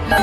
Yo,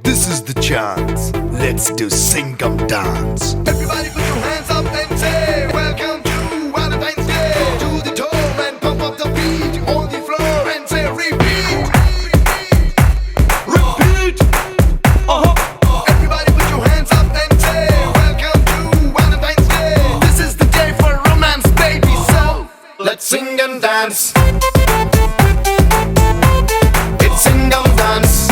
this is the chance. Let's do Singham dance. Everybody put your hands up and say welcome to Valentine's Day. To the dome and pump up the beat on the floor and say repeat. Repeat. Everybody put your hands up and say welcome to Valentine's Day. This is the day for romance, baby. So let's sing and dance. It's Singham dance.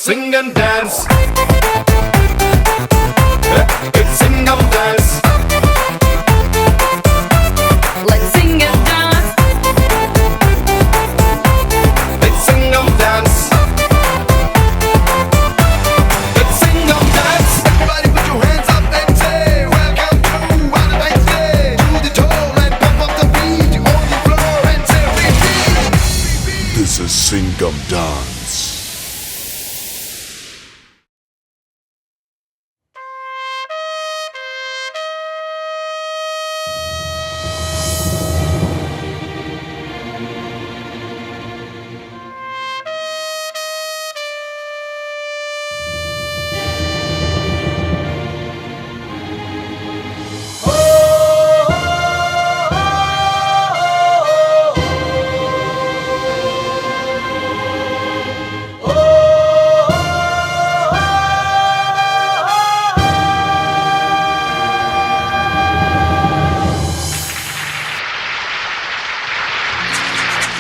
Sing and dance. It's Singham dance. Let's sing and dance. It's Singham dance. It's Singham dance. Everybody put your hands up and say welcome to Valentine's Day. To the dome and pump up the beat on the floor and say repeat. This is Singham dance.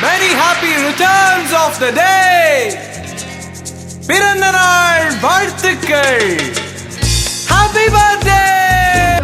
Many happy returns of the day. பிறந்த நாள் வாழ்த்துக்கள். Happy birthday.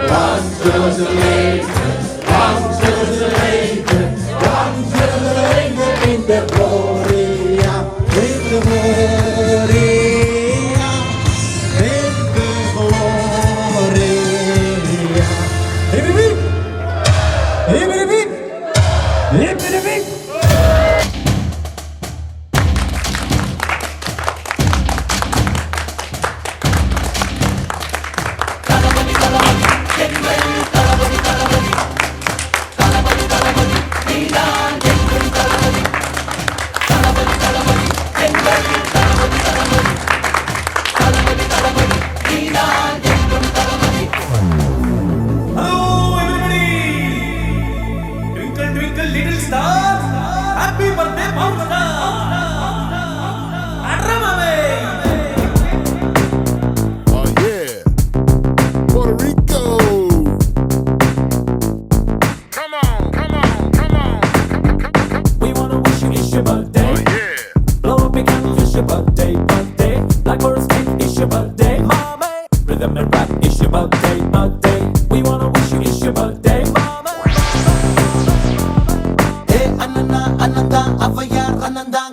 Hello everybody. Twinkle twinkle little star. Happy birthday Paula. Adramame. Oh yeah, Puerto Rico. Come on, come on, come on. We wanna wish you it's your birthday. Oh yeah. Blow up your candles, it's your birthday, birthday. Black forest cake, it's your birthday, mommy. Rhythm and rap, it's your birthday, birthday. We wanna wish you it's your birthday, mommy. Hey, Ananda, Ananda, Avaya, Ananda.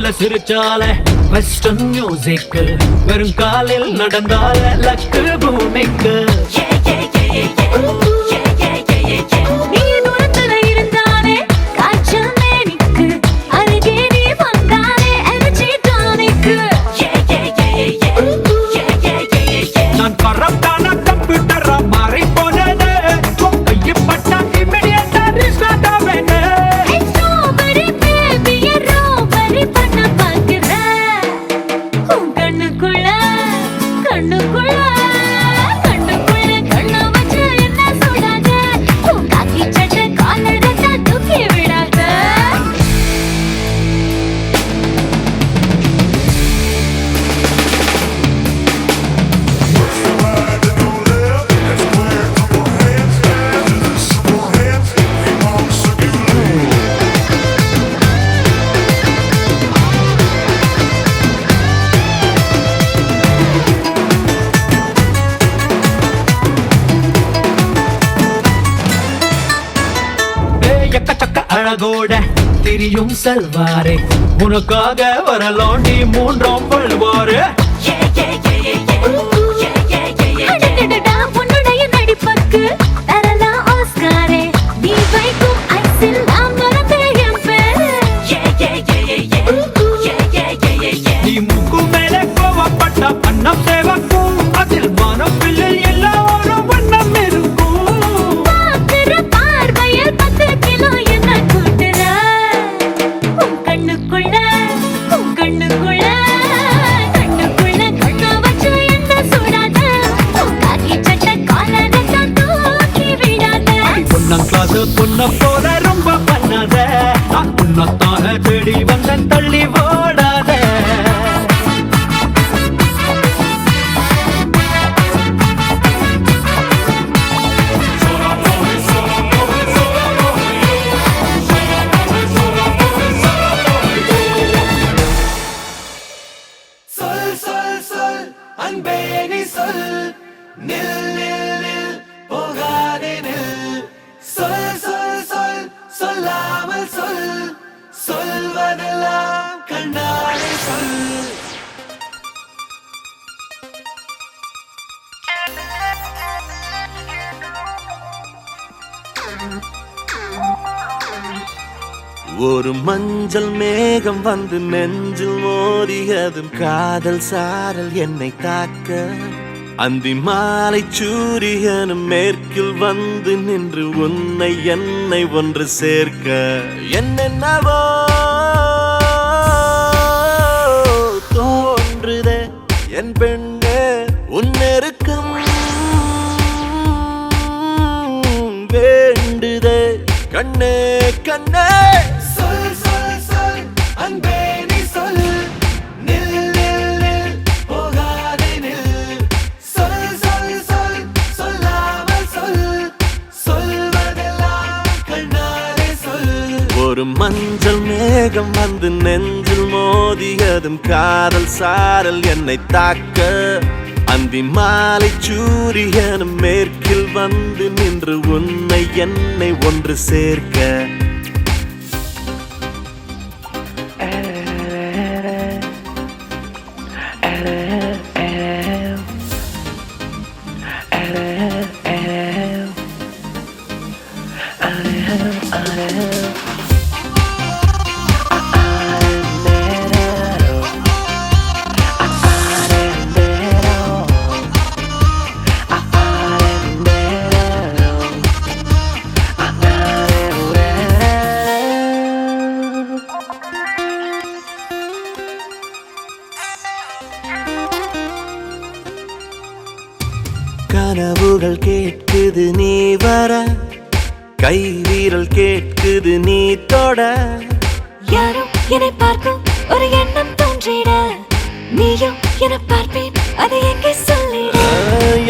மெல்ல சிரிச்சாலே western music வெறும் காலில் நடந்தாலே luck பூமிக்கு நீ தூரத்துல இருந்தாலே காய்ச்சல் மேனிக்கு அருகே நீ வந்தாலே எனர்ஜி டானிக்கு நான் கரப்டான கம்ப்யூட்டரா மாறி போனேனே கையப்பட்டா இமிடியேட்டா ரீஸ்டார்ட் ஆவேனே ஸ்ட்ராபெரி பேபியை ரோபரி பண்ண பார்க்கிற உன் கண்ணுக்குள்ள கண்ணுக்குள்ள கண்ணுக்குள்ள கண்ணு வச்சு என்ன சுடாத உன் காக்கி சட்டை காலரத்தை தூக்கி விடாத எக்கச்சக்க அழகோட திரியும் செல்வாரே உனக்காக வரலோண்டி மூன்றாம் பல்வாரு அடடடடா உன்னுடைய நடிப்புக்கு தரலாம் ஆஸ்காரே நீ வைக்கும் ஐஸில் நான் மறந்தேன் என் பேரு நீ முக்கு மேலே கோவப்பட்ட அன்னம் சேவக்கும் அதில் மனப்பில்லில் எல்லாரும் வண்ணம் இருக்கும் பார்க்கிற பார்வையில் 10 கிலோ என்ன கூட்டுற உன் கண்ணுக்குள்ள கண்ணுக்குள்ள கண்ணு வச்சு என்ன சுடாத உன் காக்கி சட்டை காலரத்தை தூக்கி விடாத பொன்னம் கிளாஸ் பொண்ண போல ரொம்ப பண்ணாத நான் உன்னத்தான தேடி வந்தேன் தள்ளி ஓடாத சொல் சொல் சொல் அன்பே நீ சொல் நில் நில் நில் போகாதே நில் சொல் சொல் சொல் சொல்லாமல் சொல் சொல்வதெல்லாம் கண்ணாலே சொல் ஒரு மஞ்சள் மேகம் வந்து நெஞ்சில் மோதியதும் காதல் சாரல் என்னை தாக்க அந்தி மாலை சூரியனும் மேற்கில் வந்து நின்று உன்னை என்னை ஒன்று சேர்க்க என்னென்னவோ தோன்றுதே என் பெண்ணே உன்னெருக்கம் வேண்டுதே கண்ணே கண்ணே சொல் சொல் சொல் அன்பே நீ சொல் நில் நில் நில் போகாதே நில் சொல் சொல் சொல் சொல்லாமல் சொல் சொல்வதெல்லாம் கண்ணாலே சொல் ஒரு மஞ்சள் மேகம் வந்து நெஞ்சில் மோதியதும் காதல் சாரல் என்னை தாக்க அந்தி மாலை சூரியனும் மேற்கில் வந்து நின்று உன்னை என்னை ஒன்று சேர்க்க கனவுகள் கேட்குது நீ வர கை வீரல் கேட்குது நீ தொட யாரும் என்னை பார்க்கும் ஒரு எண்ணம் தோன்றிட நீயும் என பார்ப்பேன் அதை எங்கே சொல்லிட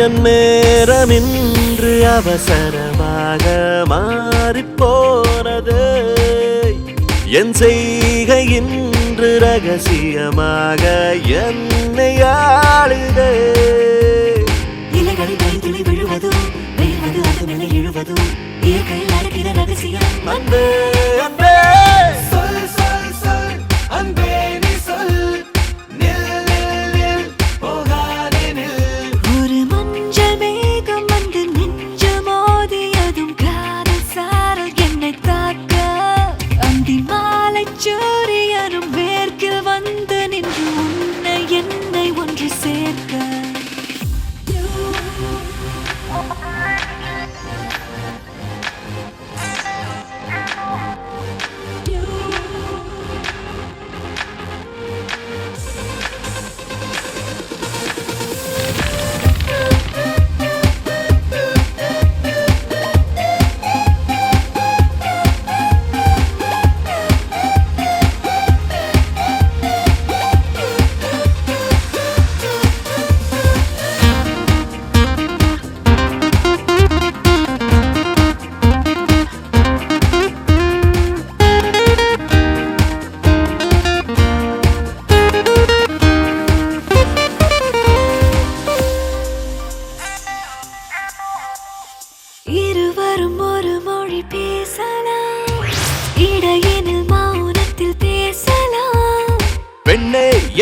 என் நேரம் இன்று அவசரமாக மாறிப்போனது என் செய்கை இன்று ரகசியமாக என்னை ஆளுதே இலைகளில் வழித்துளி விழுவதும் வெயில்வது அது மேலே இழுவதும் இயற்கையில் நடக்கிற ரகசியம் அன்பே அன்பே சொல் சொல் சொல் அன்பே நீ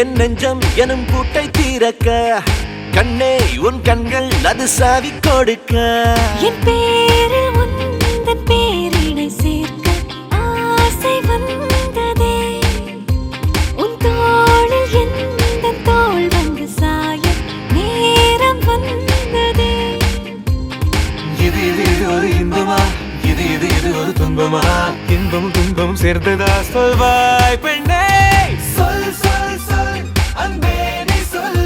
என் நெஞ்சம் எனும் பூட்டை தீரக்க கண்ணே உன் கண்கள் அது சாவி கொடுக்க என் பேரில் உந்தன் பேரினை சேர்க்க ஆசை வந்ததே உன் தோளில் எந்தன் தோள் வந்து சாய நேரம் வந்ததே இது இது இது ஒரு இன்பமா இது இது இது ஒரு துன்பமா இன்பம் துன்பம் சேர்ந்ததா சொல்வாய் பெண்ணே சொல் சொல் சொல் அன்பே நீ சொல்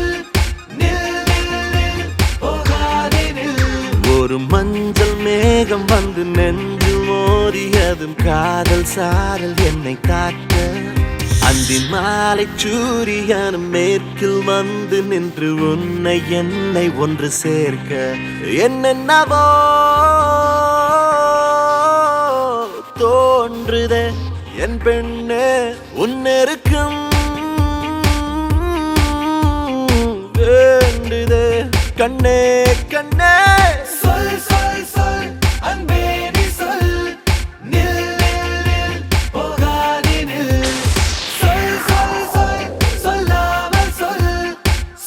நில் நில் நில் போகாதே நில் ஒரு மஞ்சள் மேகம் வந்து நெஞ்சில் மோதியதும் காதல் சாரல் என்னை காட்ட அந்தி மாலை சூரியனும் மேற்கில் வந்து நின்று உன்னை என்னை ஒன்று சேர்க்க என்னென்னவோ தோன்றுதே என் பெண்ணே உன்னெருக்கும் வேண்டுதே கண்ணே கண்ணே சொல் சொல் சொல் அன்பே நீ சொல் நில் நில் நில் போகாதே நில் சொல் சொல் சொல் சொல்லாமல் சொல்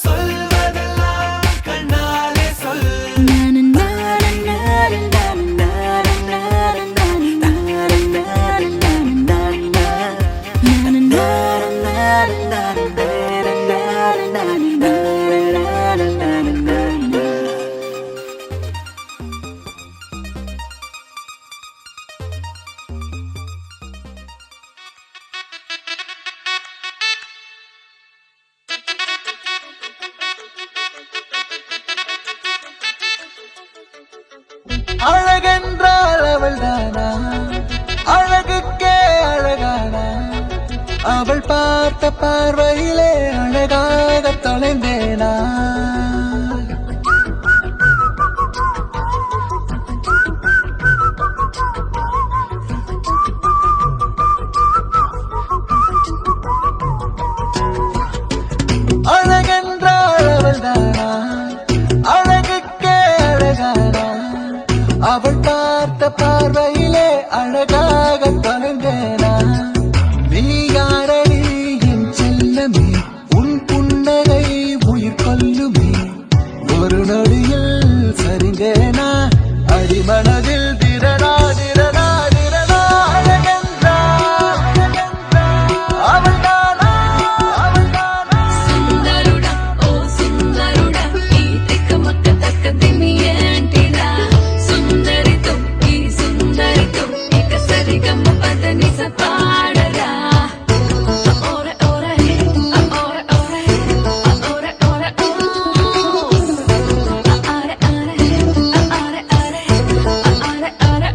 சொல்வதெல்லாம் கண்ணாலே சொல் அழகென்றால் அவள் தானா அழகுக்கே அழகானா அவள் பார்த்த பார்வையிலே அழகாக தொலைந்தேனா அழகென்றால் அவள் தானா அழகுக்கே அழகானா அவள் பார்த்த பார்வையிலே அழகாக தொலைந்தேனா நீ யாரடி என் செல்லமே உன் புன்னகை உயிர் கொல்லுமே ஒரு நொடியில் சரிந்தேனா அடிமனதில் திரடா திரடா திரடா அழகென்றா அவள் தானா அவள் தானா సుందరుడా ఓ సుందరుడా ఈ తిక్కమక్క తక్క దిమియేంటిడా సుందరితో ఈ సుందరితో ఇక సరిగమ్మ పదని సపాడరా ఓరే ఓరే ఓరే ఓరే ఓరే ఓరే ఆరే ఆరే ఆరే ఆరే ఆరే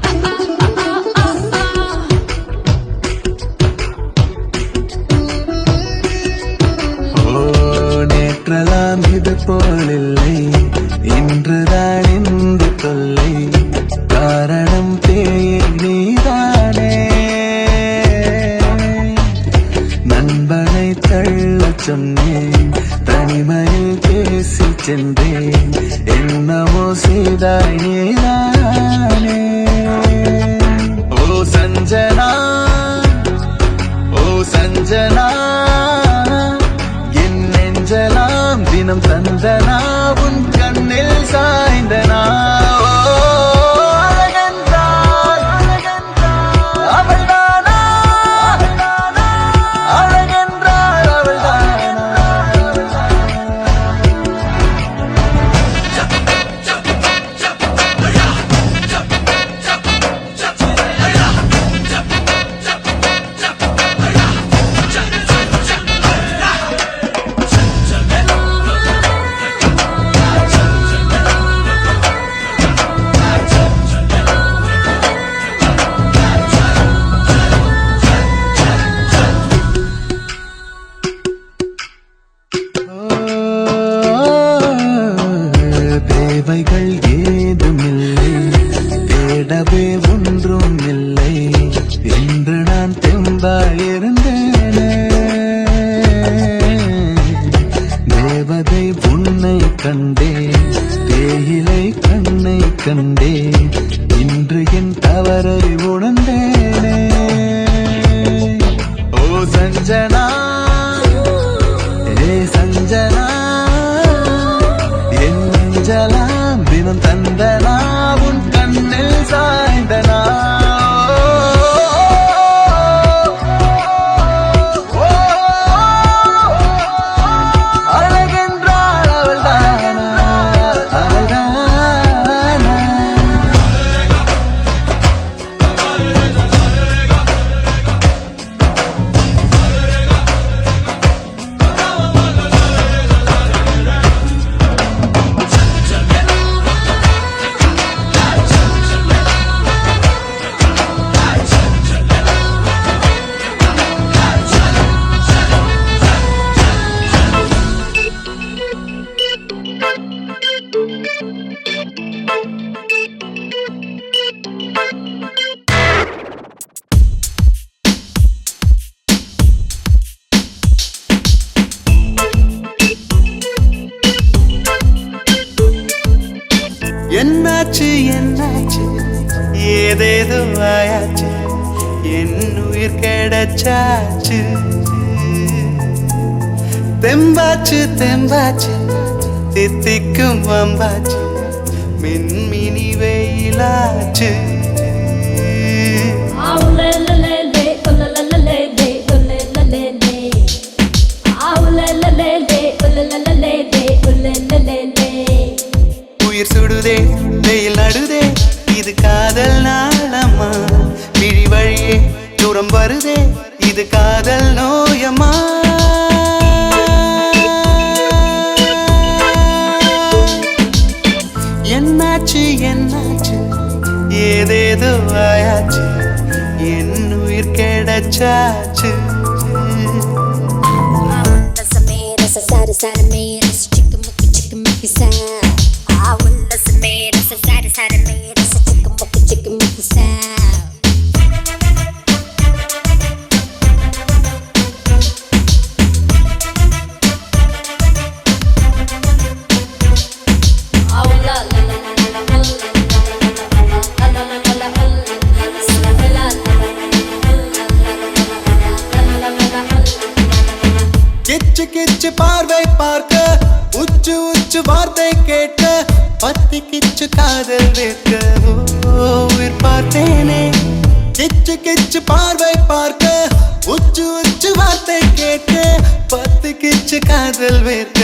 ஓ நேற்றலாம் இது போலில்லை இன்றுதான் இந்த தொல்லை காரணம் பேயே நீதானே நண்பனை தள்ளச் சொன்னேன் தனிமையில் பேசி சென்றேன் என்னமோ செய்தாய் நீதானே ஓ சஞ்சனா ஓ சஞ்சனா என் நெஞ்சலாம் தினம் தந்தனா உன் கண்ணில் சாய்ந்தனா ஓ, அழகென்றால் அவள் தானா அழகென்றால் அவள் தானா தேவைகள் ஏதுமில்லை தேடவே ஒன்றும் இல்லை என்று நான் தெம்பாயிருந்தேனே தேவதை உன்னை கண்டேன் தேயிலை கண்ணை கண்டேன் இன்று என் தவறை உணர்ந்தேனே ஓ சஞ்சனா உயிர் கிடைச்சாச்சு தெம்பாச்சு தெம்பாச்சு தித்திக்கும் வம்பாச்சு மின்மினி வெயிலாச்சு உயிர் சுடுதே வெயில் நடுதே இது காதல் நாளம்மா விழி வழியே தூரம் வருதே இது காதல் நோயம்மா என்னாச்சு என்னாச்சு ஏதேதோ ஆயாச்சு என் உயிர் கிடைச்சாச்சு கிச்சு கிச்சு பார்வை பார்க்க உச்சு உச்சு வார்த்தை கேட்க பத்தி கிச்சு காதல் வேட்க உயிர் பார்த்தேனே கிச்சு கிச்சு பார்வை பார்க்க உச்சு உச்சு வார்த்தை கேட்க பத்து கிச்சு காதல் வேட்க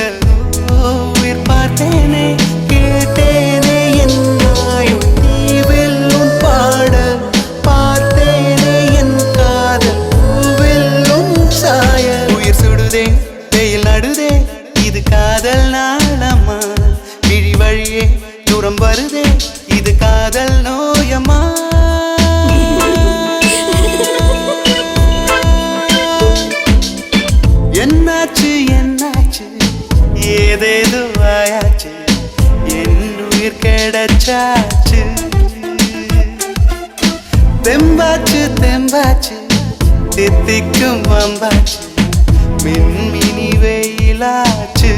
உயிர் பார்த்தேனே கேட்டேனே என் நாயும் தீவில் உன் பாடல் பார்த்தேனே என் காதல் பூவில் உன் சாயல் உயிர் சுடுதே வெயில் நடுதே இது காதல் நாளம்மா விழி வழியே தூரம் வருதே இது காதல் நோயம்மா என்னாச்சு என்னாச்சு ஏதேதோ ஆயாச்சு என் உயிர் கிடைச்சாச்சு தெம்பாச்சு தெம்பாச்சு தித்திக்கும் வம்பாச்சு மின்மினி வெயிலாச்சு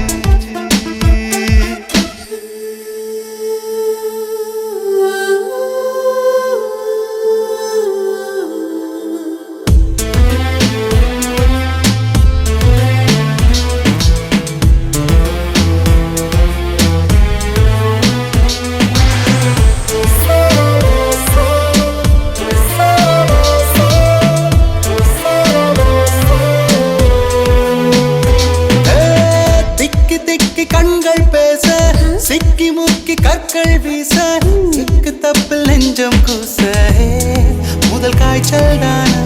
கண்கள் பேச சிக்கி முக்கி கற்கள் வீச சிக்கு தப்பில் நெஞ்சம் கூச முதல் காய்ச்சல் தானா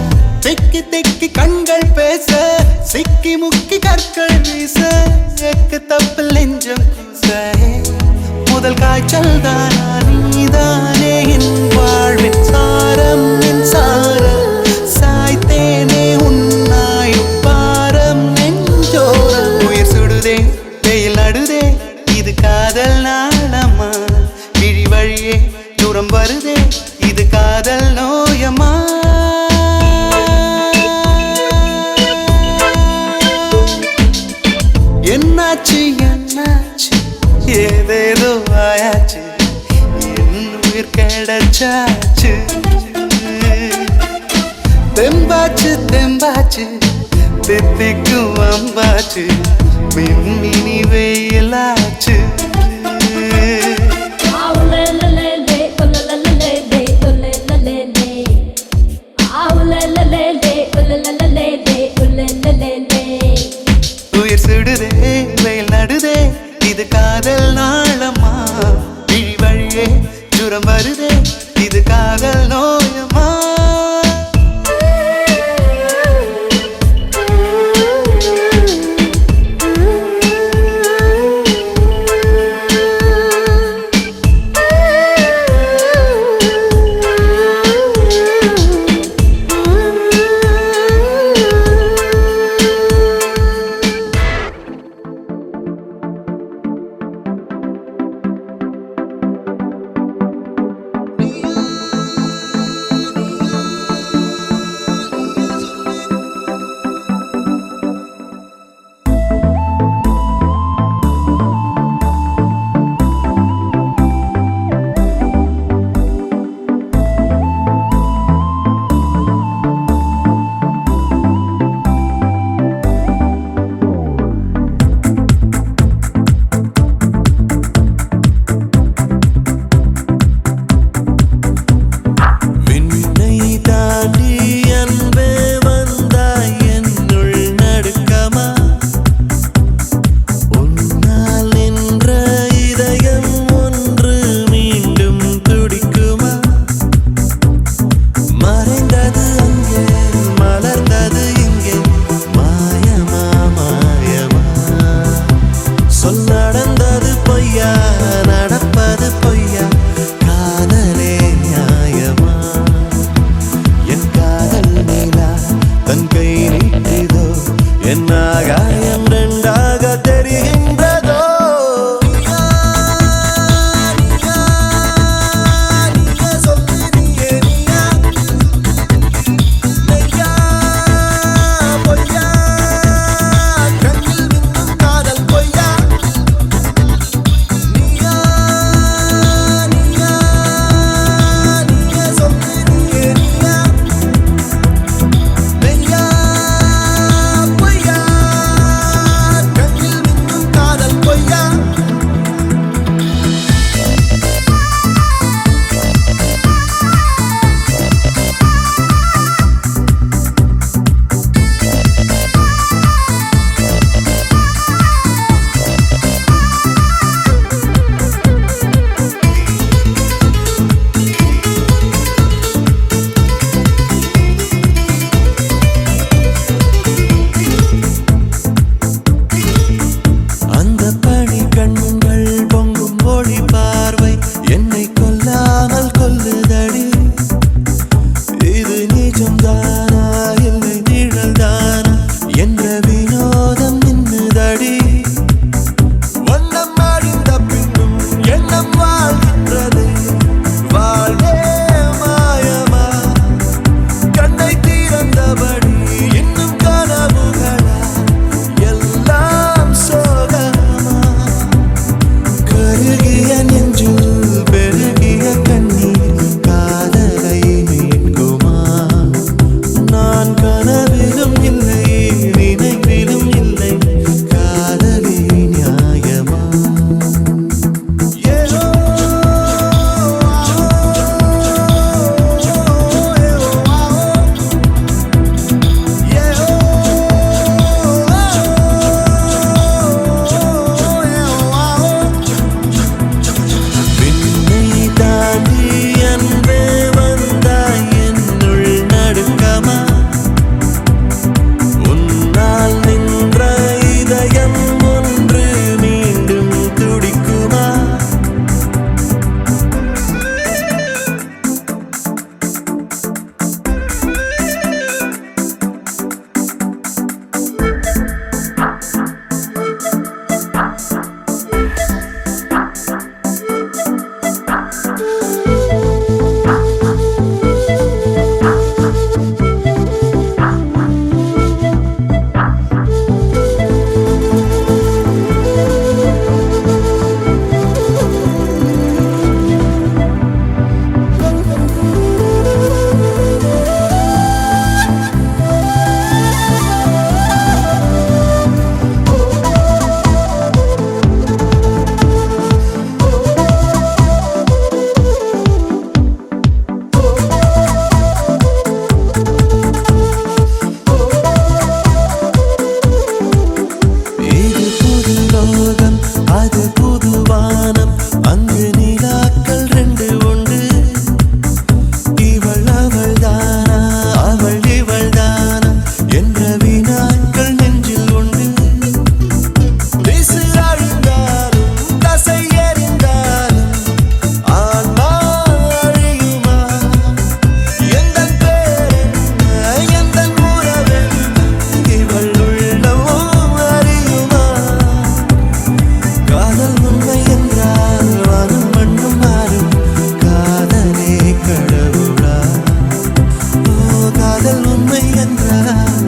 திக்கி திக்கி கண்கள் பேச சிக்கி முக்கி கற்கள் வீச சிக்கு தப்பில் நெஞ்சம் கூச முதல் காய்ச்சல் தானா நீதானே என் வாழ்வின் சாரம் என் சாரம் சாய்த்தேனே உன்னாயும் பாரம் நெஞ்சோரம் உயிர் சுடுதே வெயில் நடுதே இது காதல் நாளம்மா விழி வழியே தூரம் வருதே இது காதல் நோயம்மா என்னாச்சு என்னாச்சு ஏதேதோ ஆயாச்சு என் உயிர் கிடைச்சாச்சு தெம்பாச்சு தெம்பாச்சு தித்திக்கும் வம்பாச்சு மின்மினி வெயிலாச்சு உயிர் சுடுதே வெயில் நடுதே இது காதல் நாளம்மா விழி வழியே தூரம் வருதே இது காதல் நோயம்மா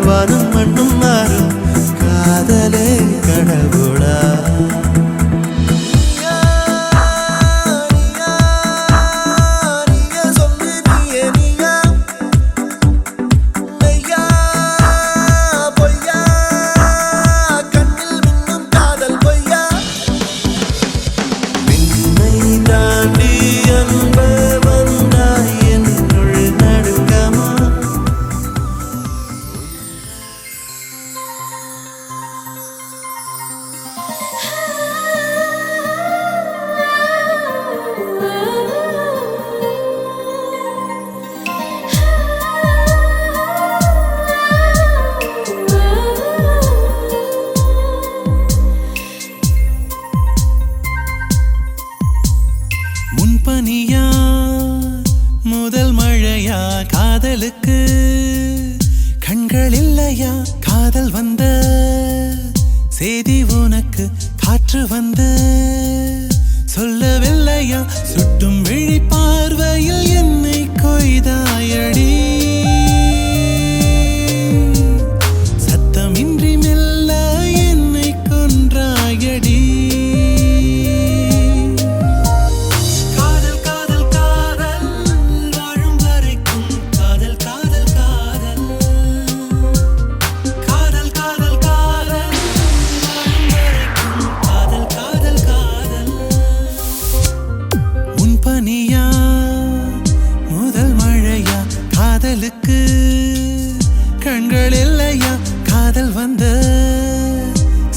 வானம் மண்ணும் மாறும் காதலே கடவுளா முன்பனியா முதல் மழையா காதலுக்கு கண்கள் இல்லையா காதல் வந்த செய்தி உனக்கு காற்று வந்து சொல்லவில்லையா சுட்டும் விழி பார்வையில் என்னை கொய்தாயடி சத்தமின்றி மெல்ல என்னை கொன்றாயடி பனியா முதல் மழையா காதலுக்கு கண்கள் இல்லையா காதல் வந்த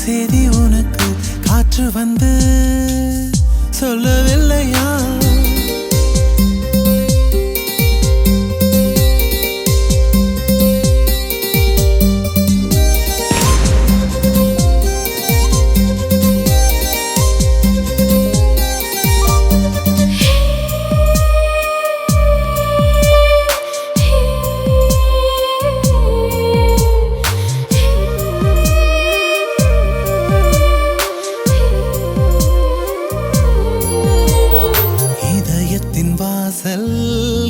செய்தி உனக்கு காற்று வந்து சொல்லவில்லையா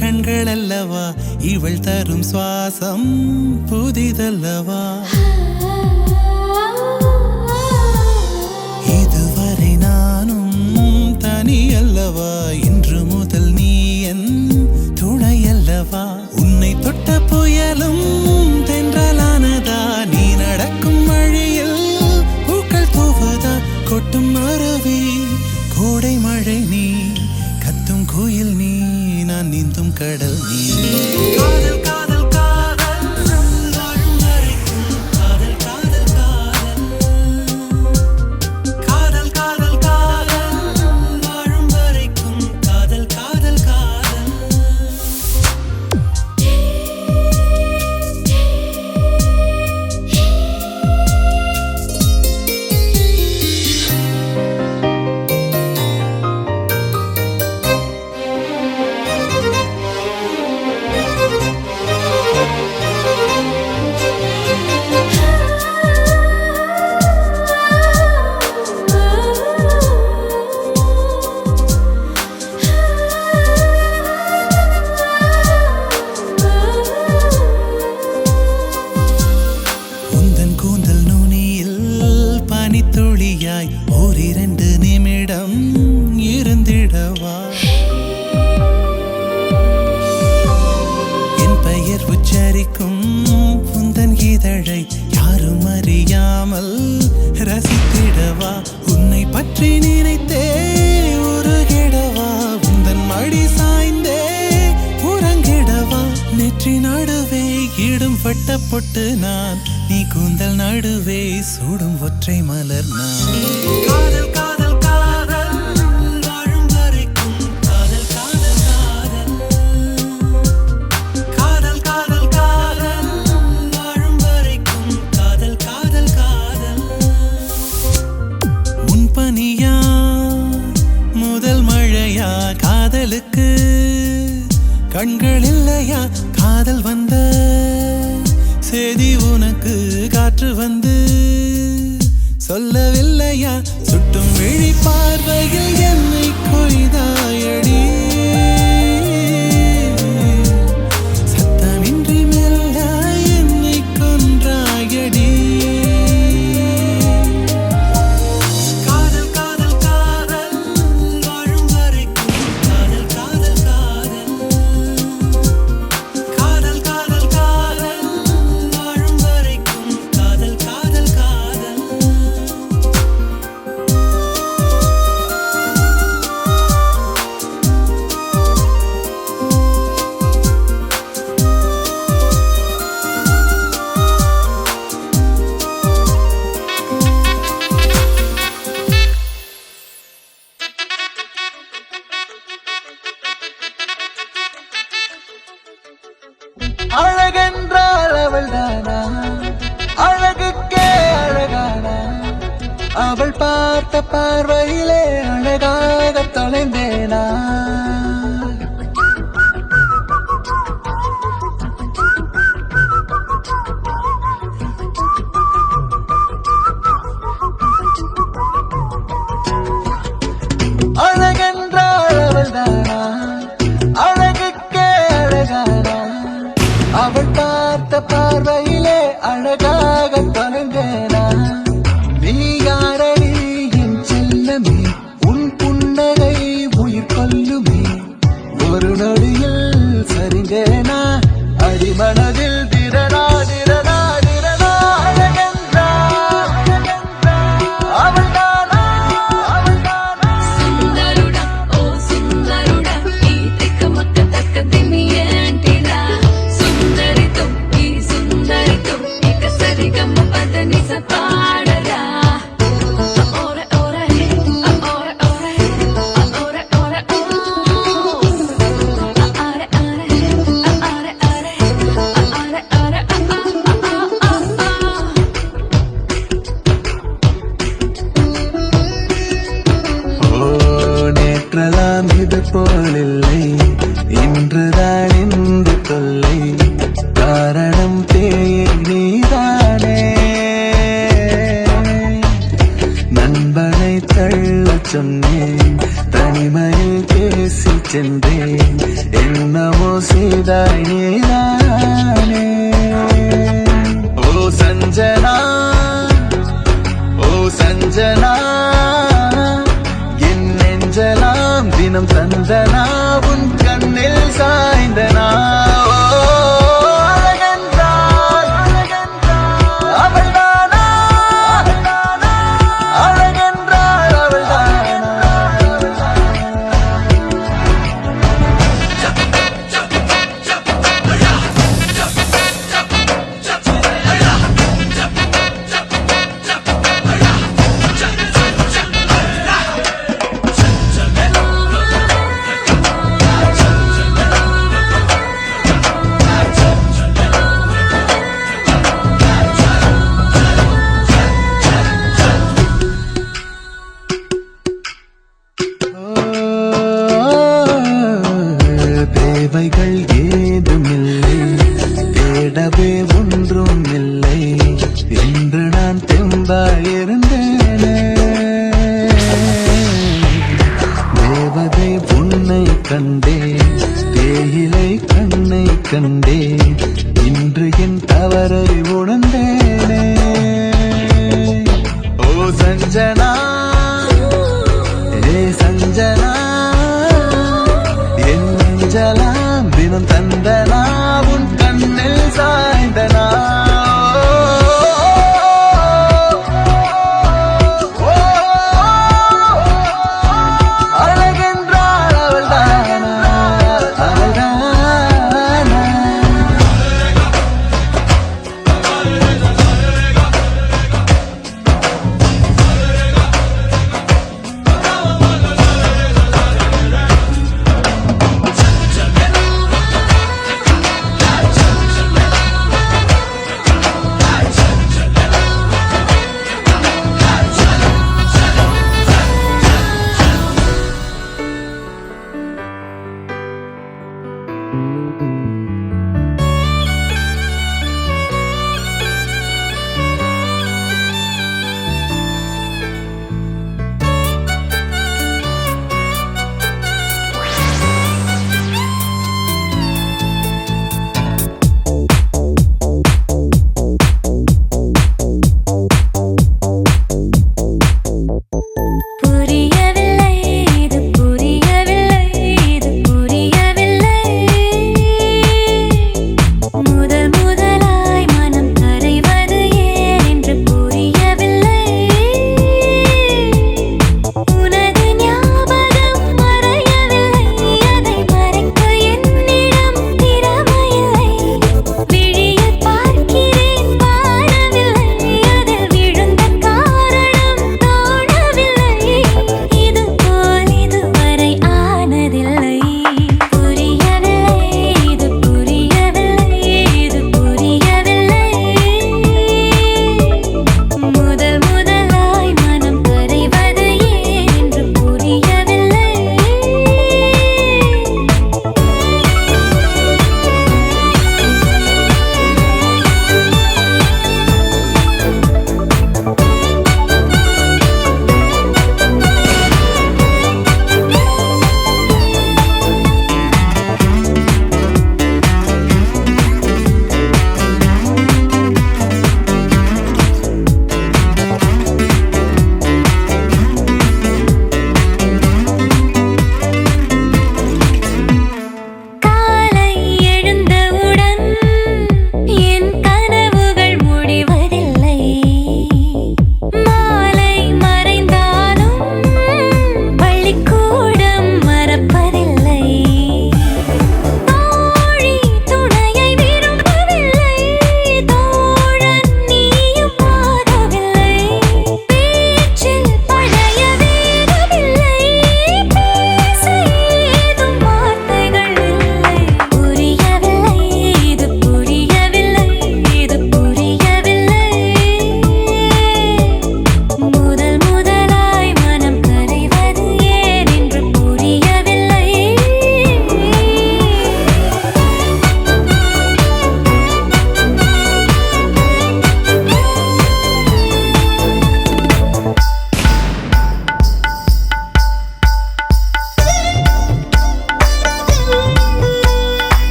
கண்கள் அல்லவா இவள் தரும் சுவாசம் புதிதல்லவா இதுவரை நானும் தனி அல்லவா இன்று முதல் நீ என் துணை அல்லவா உன்னை தொட்ட புயலும் தென்றலானதா நீ நடக்கும் வழியில் பூக்கள் தூவுதா கொட்டும் அருவி கோடை மழை நீ கத்தும் கோயில் நீ நான் நீந்தும் கடல் நீ காதல் காதல் காதல் வாழும் வரைக்கும் காதல் காதல் காதல் காதல் காதல் வாழும் வரைக்கும் காதல் காதல் காதல் துளியாய் ஓரிரண்டு நிமிடம் இருந்திடவா என் பெயர் உச்சரிக்கும் உந்தன் இதழை யாரும் அறியாமல் ரசித்திடவா உன்னை பற்றி நினைத்தே உருகிடவா உந்தன் மடி சாய்ந்தே உறங்கிடவா நெற்றி நடுவே இடும் பட்ட பொட்டு நான் நீ கூந்தல் நடுவே சூடும் ஒற்றை மலர் நான் காதல் காதல் காதல் வாழும் வரைக்கும் காதல் காதல் காதல் காதல் காதல் காதல் வாழும் வரைக்கும் காதல் காதல் காதல் முன்பனியா முதல் மழையா காதலுக்கு கண்கள் இல்லையா காதல் வந்த செய்தி உனக்கு காற்று வந்து சொல்லவில்லையா சுட்டும் விழி பார்வையில் என்னை கொய்தாயடி சத்தமின்றி மெல்ல என்னை கொன்ற அவள் பார்த்த பார்வையிலே அழகாக தொலைந்தேனா அழகென்றாள் அவள்தானா அழகுக்கே அழகானா அவள் பார்த்த பார்வையிலே அழகாக தொலைந்தேனா நீ யாரடி என் செல்லமே உன் புன்னகை உயிர் கொல்லுமே ஒரு நொடியில் சரிந்தேனா அடிமனதில் திரனா திரனா திரனா அழகென்றா அவள்தானா அவள்தானா సుందరుడా ఓ సుందరుడా ఈ తిక్కమక్క తక్కదిమి ఏంటిరా సుందరితో ఈ సుందరితో ఇక సరిగమ్మ పదని సపాడరా ఓరే ఓరే ఓరే ఓరే ఓరే ఓరే ఆరే ఆరే ఆరే ఆరే ఆరే ஓ நேற்றலாம் இது போலில்லை இன்றுதான் இந்த தொல்லை காரணம் தேயை நீதானே நண்பனை தள்ளச் சொன்னேன் தனிமையில் பேசி சென்றேன் என்னமோ செய்தாய் நீதானே ஓ சஞ்சனா ஓ சஞ்சனா என் நெஞ்சலாம் தினம் தந்தனா உன் கண்ணில் சாய்ந்தனா ஓ, அழகென்றாள், அவள்தானா? அழகென்றாள், அவள்தானா? தேவைகள் ஏதுமில்லை தேடவே ஒன்றும் இல்லை என்று நான் தெம்பாயிருந்தேனே தேவதை உன்னை கண்டேன் தேயிலை கண்ணை கண்டேன் இன்று என் தவறை உணர்ந்தேனே ஓ சஞ்சனா ஏ சஞ்சனா என் நெஞ்சலாம் தினம் தந்தனா உன் கண்ணில் சாய்ந்தனா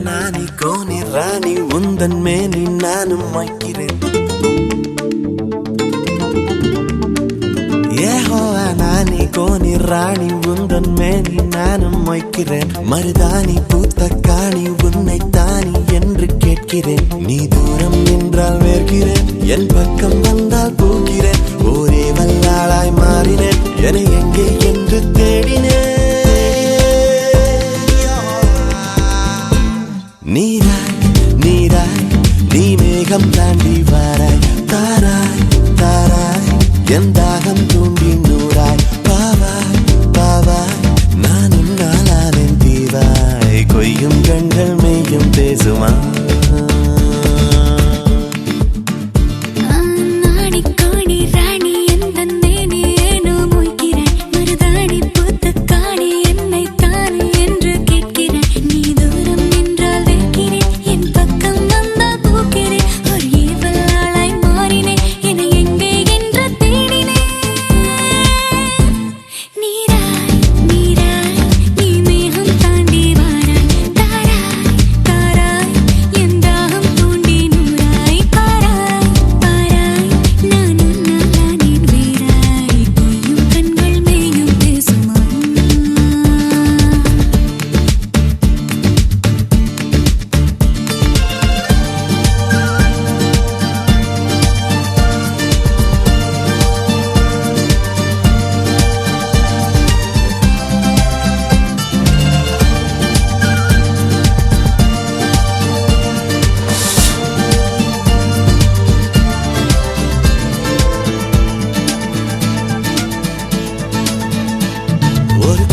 நானி கோனி ராணி உந்தன் மேனி நானும் வைக்கிறேன் ஏஹோவா நானி கோனி ராணி உந்தன் மேனி நானும் வைக்கிறேன் மருதாணி பூத்த காணி உன்னை தானி என்று கேட்கிறேன் நீ தூரம் நின்றால் வேர்கிறேன் என் பக்கம் வந்தால் போகிறேன் ஒரே வல்லாளாய் மாறினேன் என எங்கே என்று தேடினேன் நீராய் நீராய் நீ மேகம் தாண்டி வாராய் தாராய் தாராய் என் தாகம் தூண்டி நூறாய் பாவாய் பாவாய் நான் உன்னாலானேன் தீவாய் கொய்யும் கண்கள் மெய்யும் பேசுமா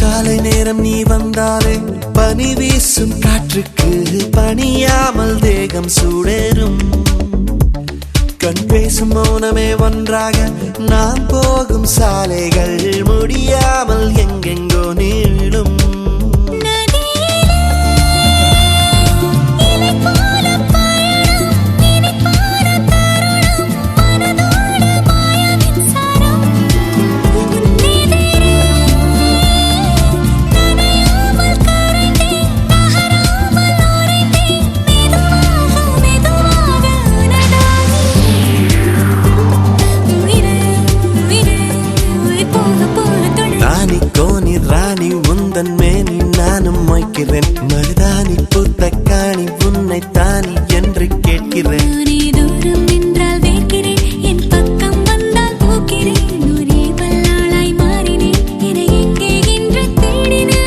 காலை நேரம் நீ வந்தாலே பனி வீசும் காற்றுக்கு பணியாமல் தேகம் சூடேறும் கண் பேசும் மௌனமே ஒன்றாக நாம் போகும் சாலைகள் முடியாமல் எங்கெங்கோ நீளும் ராணி உந்தன் மேனி நானும் வைக்கிறேன் மருதாணி பூத்த காணி உன்னை தானி என்று கேட்கிறேன் தூரம் நின்றால் வேர்க்கிறேன் என் பக்கம் வந்தால் போக்கிறேன் ஒரே வல்லாளாய் மாறினேன் என எங்கே என்று தேடினேன்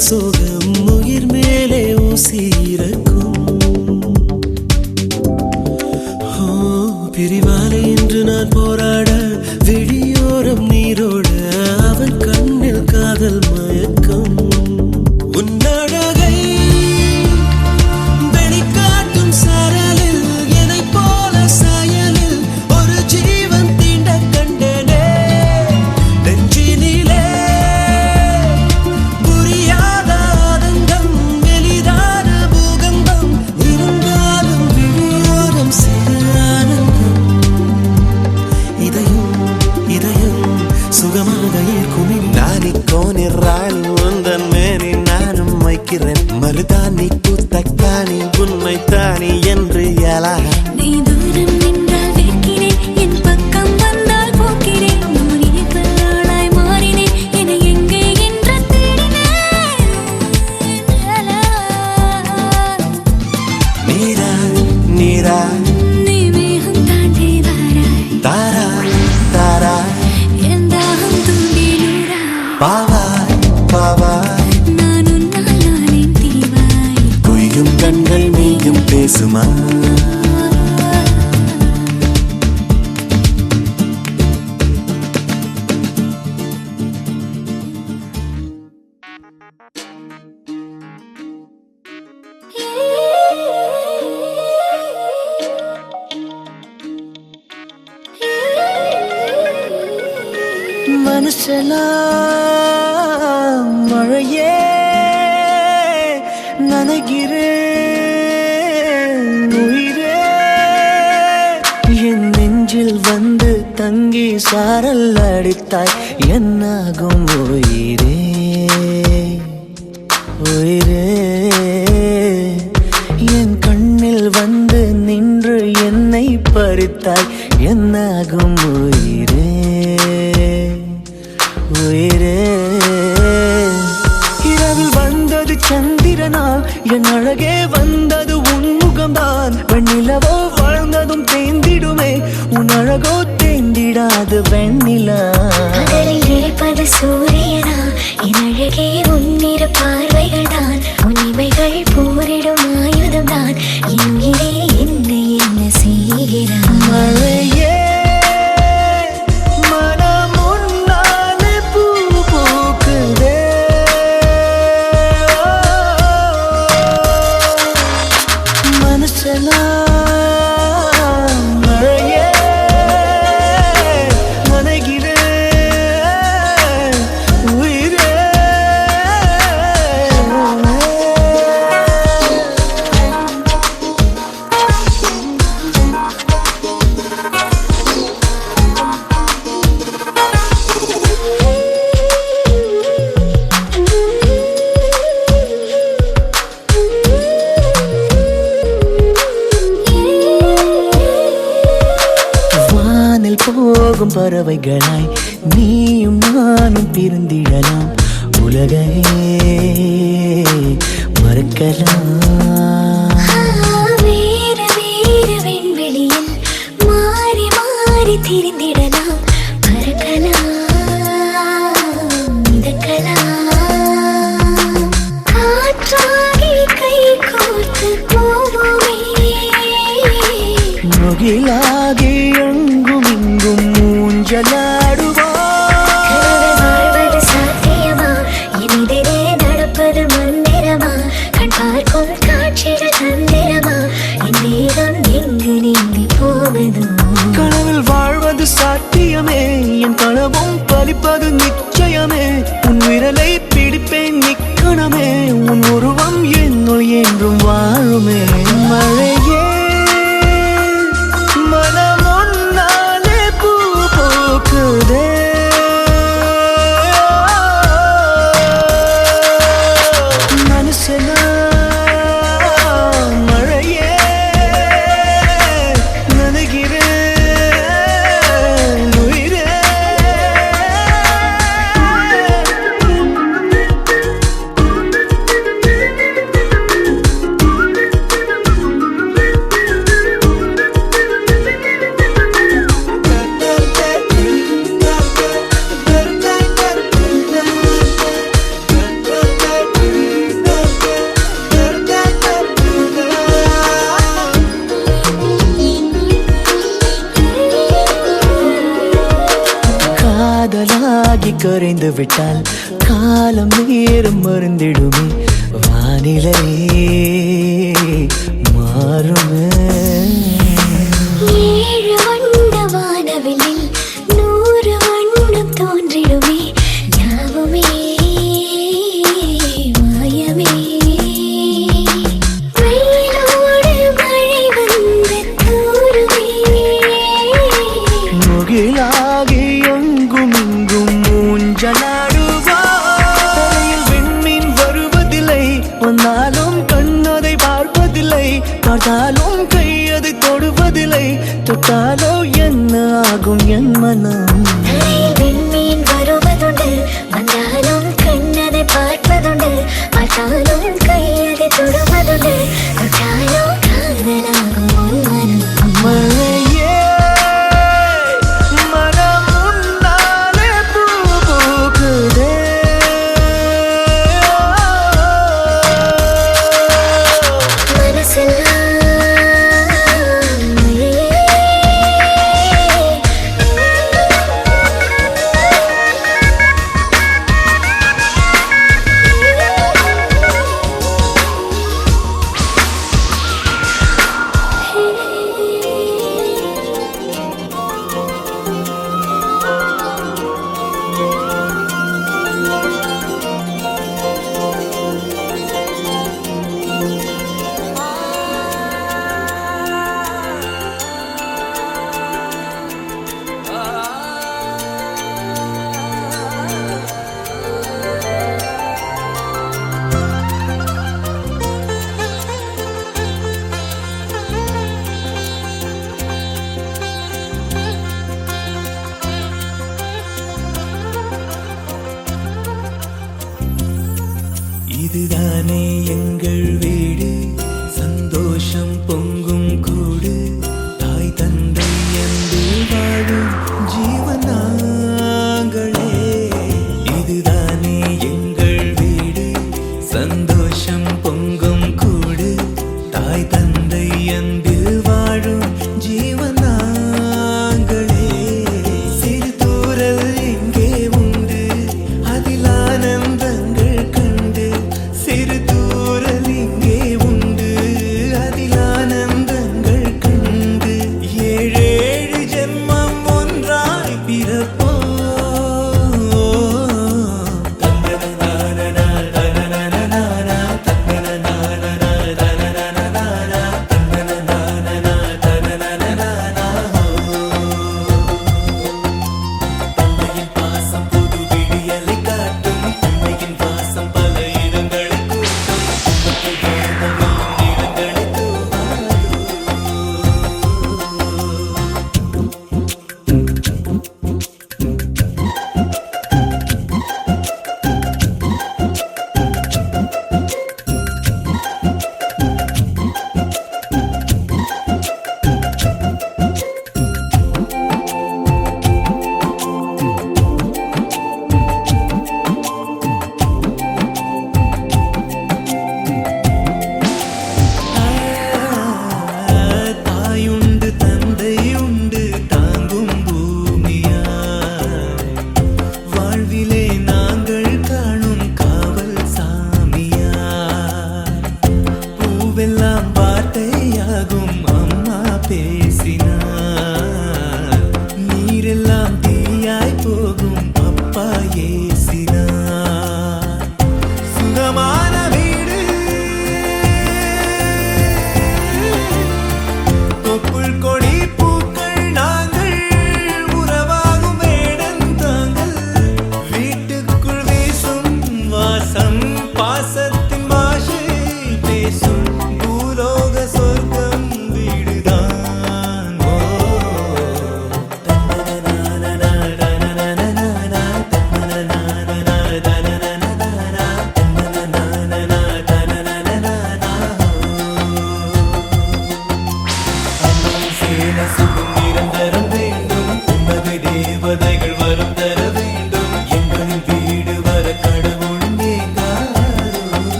சோகம் உயிர் மேலே ஊசியிருக்கும் பிரிவாலே என்று நான் போராட விழியோரம் நீரோட அவன் கண்ணில் காதல் மயக்கம் உன்னழகை வெளிக்காட்டும் சரலில் என்னை போல சாயலில் ஒரு ஜீவன் தீண்ட கண்டனே நெஞ்சினிலே ராணி உந்தன் மேனி நானும் வைக்கிறேன் மருதாணி பூத்த காணி உன்னை தானி என்று எழாக நீ தூரம் நின்றால் வேர்க்கிறேன் என் பக்கம் வந்தால் போக்கிறேன் ஒரே வல்லாளாய் மாறினேன் என எங்கே என்று தேடினேன் நீரா நீரா நீ மேகம் தாண்டி வாராய் தாராய் தாராய் என் தாகம் தூண்டி நூறாய் பாவாய் பாவாய் நான் உன்னால் நானே தீவாய் கொய்யும் கண்கள் நீயும் பேசுமா மனசெல்லாம் மழையே நனைகிறேன் உயிரே என் நெஞ்சில் வந்து தங்கி சாரல் அடித்தாய் என்னாகும் உயிரே உயிரே என் கண்ணில் வந்து நின்று என்னை பறித்தாய் என்னாகும் உயிரே உயிரே இரவில் வந்தது சந்திரனால் என் அழகே வந்தது உன்முகம்தான் வெண்ணிலவோ வாழ்ந்ததும் தேந்திடுமே உன் அழகோ தேந்திடாது வெண்ணிலா பகலில் இருப்பது சூரியனா என் அழகே உன்னிரு பார்வைகள் தான் உன்னிமைகள் போரிடும் ஆயுதம் தான் என்கிறே என்னை என்ன செய்கிறான் மழையே போகும் பறவைகளாய் நீயும் நானும் பிரிந்திடலாம் உலகையே மறக்கலாம் வேறு வேறு விண்வெளியில் மாறி மாறி திரிந்திடலாம் பறக்கலாம் மிதக்கலாம் காற்றாகி கை கோர்த்து போவோமே முகிலாகி எங்கும் இங்கும் வாழ்வது சாத்தியமா எதிரே நடப்பது மந்திரமா கண் பார்க்கும் காட்சிகள் தந்திரமா என் வேகம் எங்கு நீங்கி போவதோ கனவில் வாழ்வது சாத்தியமே என் கனவும் பலிப்பது நிச்சயமே உன் விரலை பிடிப்பேன் நிக்கணமே உன் உருவம் என்னுள் என்றும் வாழுமே மழையே காதலாகி கரைந்து விட்டால் காலம் நேரம் மறந்திடுமே வானிலை மாறுமே ஏழு வண்ண வானவில்லில் 100 வண்ணம் தோன்றிடுமே யாவுமே மாயமே வெயிலோடு மழை வந்து தூருமே முகிலாகி எங்கும் இங்கும் மூஞ்சலாடுவாயில் விண்மீன் வருவதில்லை வந்தாலும் கண்ணதை பார்ப்பதில்லை பார்த்தாலும் கையதை தொடுவதில்லை தொட்டாலோ என்ன ஆகும் என் மனம் விண்மீன் வருவதுண்டு வந்தாலும் கண்ணதை பார்ப்பதுண்டு பார்த்தாலும் கையதை தொடுவதுண்டு தொட்டாலோ காதலாகும் உன் மனம் மழையே மனம் உன்னாலே பூ பூக்குதே இதுதானே எங்கள் வீடு, சந்தோஷம் பொங்கும் கூடு, தாய் தந்தை என்று வாழும் ஜீவன் நாங்களே. இதுதானே எங்கள் வீடு, சந்தோஷம் பொங்கும் கூடு, தாய் தந்தை அன்பில் வாழும் ஜீவன் நாங்களே. சிறு தூரல் எங்கே உண்டு, அதில் ஆனந்தங்கள் கண்டு. சிறு தூரல் இங்கே உண்டு, அதில் ஆனந்தங்கள்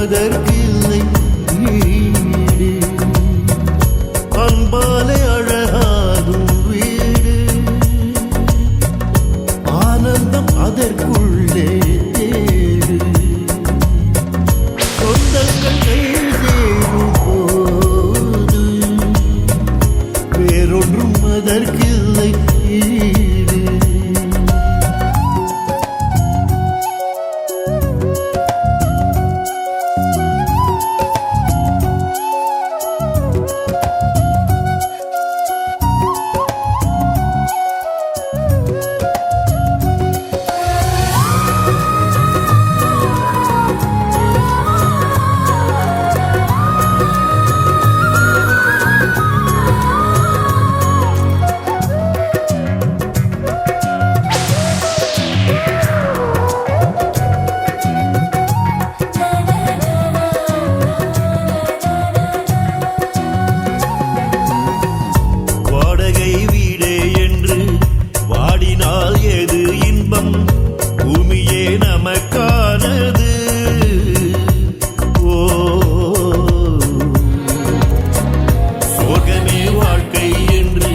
அதற்கில்லை ஈடு. அன்பாலே அழகாகும் வீடு, ஆனந்தம் அதற்குள்ளே தேடு. சொந்தங்கள் கை சேரும் போது வேறொன்றும் அதற்கில்லை ஈடு. வாடகை வீடே என்று வாடினால் ஏது இன்பம், பூமியே நமக்கானது. ஓ, சோகமே வாழ்க்கை என்று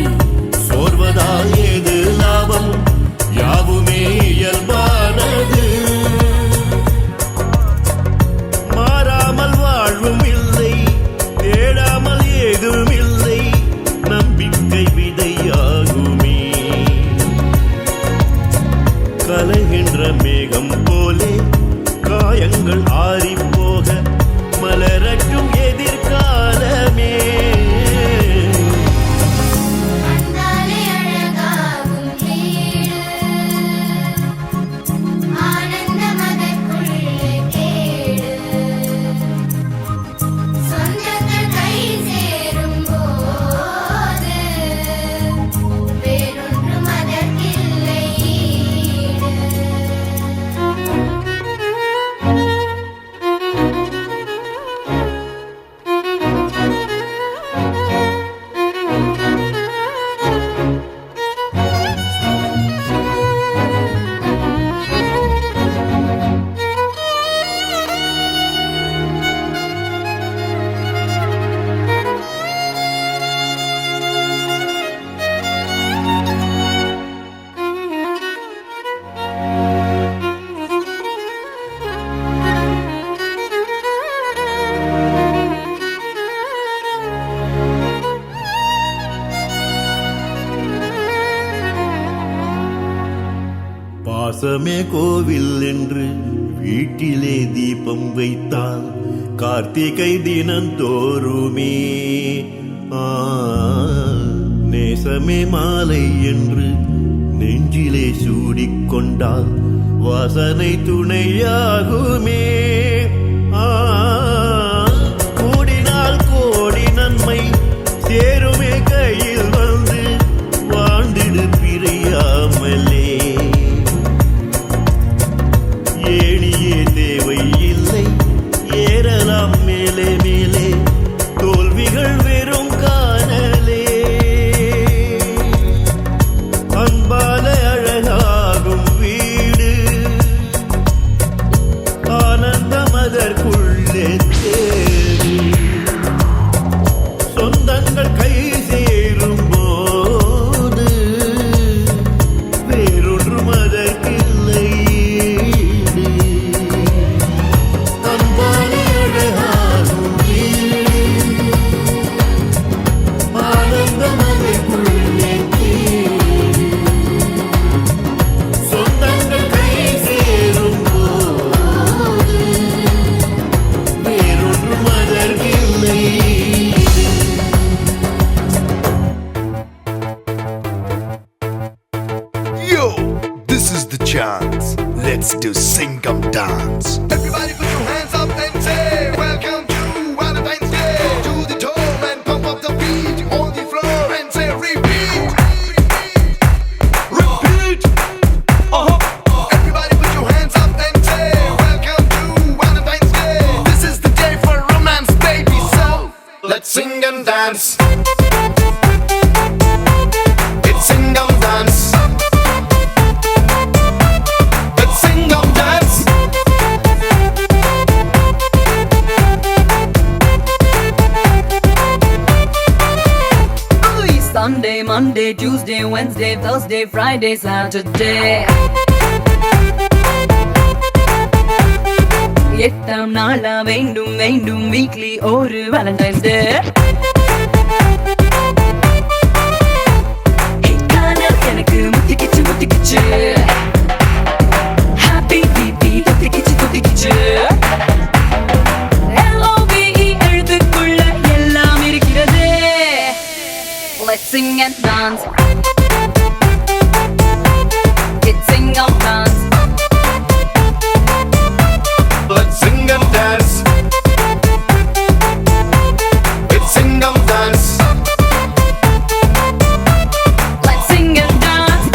சோர்வதால் ஏது லாபம், யாவுமே இயல்பானது. மாறாமல் வாழ்வும் இல்லை, தேடாமல் ஏதும் இல்லை, நம்பிக்கை விதையாகுமே. கலைகின்ற மேகம் போலே காயங்கள் ஆறிப்போக மலரட்டும் எதிர்காலமே. அந்தாலே அழகாகும் வீடு, ஆனந்தம் அதற்குள்ளே தேடு. சொந்தங்கள் கை சேரும் போது வேறொன்றும் அதற்கில்லை ஈடு. பாசமே கோவில் என்று வீட்டிலே தீபம் வைத்தால் கார்த்திகை தினந்தோறுமே. நேசமே மாலை என்று நெஞ்சிலே சூடிக்கொண்டால் வாசனை துணையாகுமே. கூடினால் கோடி நன்மை சேருமே கையில் வந்து, வாழ்ந்திடு பிரியாமலே. ஏணியே தேவை இல்லை, ஏறலாம் மேலே மேலே, தோல்விகள் வெறும் காணலே. அன்பால அழகாகும் வீடு, ஆனந்தம் அதற்குள்ளே தேடு. சொந்தங்கள் கை சேரும் போது வேறொன்றும் அதற்கில்லை ஈடு. அன்பாலே அழகாகும் வீடு, ஆனந்தம் அதற்குள்ளே தேடு. சொந்தங்கள் கை சேரும் போது வேறொன்றும் அதற்கில்லை ஈடு. Yo, this is the chance. Let's do Singam dance. Everybody put your hands up and say, welcome to Valentine's Day. To the toe and pump up the beat on the floor and say, repeat. Repeat. Everybody put your hands up and say, welcome to Valentine's Day. This is the day for romance, baby. So let's sing and dance. It's Singam dance. Let's Singam dance. Monday, Tuesday, Wednesday, Thursday, Friday, Saturday. எட்டாம் நாளா வேண்டும் வேண்டும் weekly ஒரு Valentine's டே. எனக்கு முத்திக்கிச்சு முத்திக்கிச்சு happy BP தொத்திக்கிச்சு தொத்திக்கிச்சு. LOVE எழுத்துக்குள்ள எல்லாம் இருக்கிறது. Let's sing and dance. It's sing and dance. Let's sing and dance. It's sing and dance. Let's sing and dance.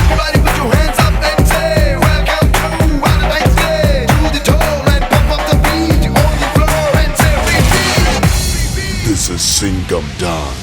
Everybody put your hands up and say, welcome to Valentine's Day. Do the toe and pump up the beat on the floor and say, repeat. This is Singam Dance.